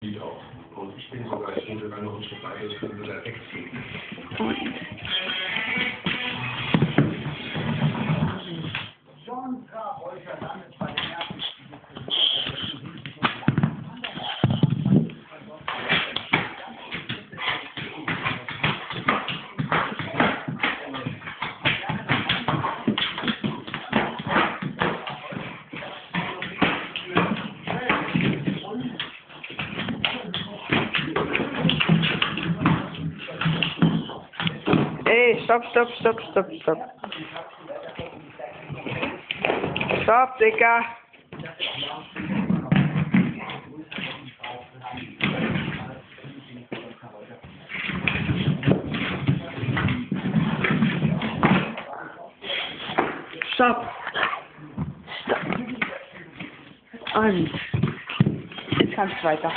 Auch. Und ich bin sogar, ich bin sogar noch nicht dabei, ich bin wieder wegziehen. John Travolta landet bei den ersten Ey, stopp. Stopp, Digga. Stopp. Und jetzt kannst du weiter.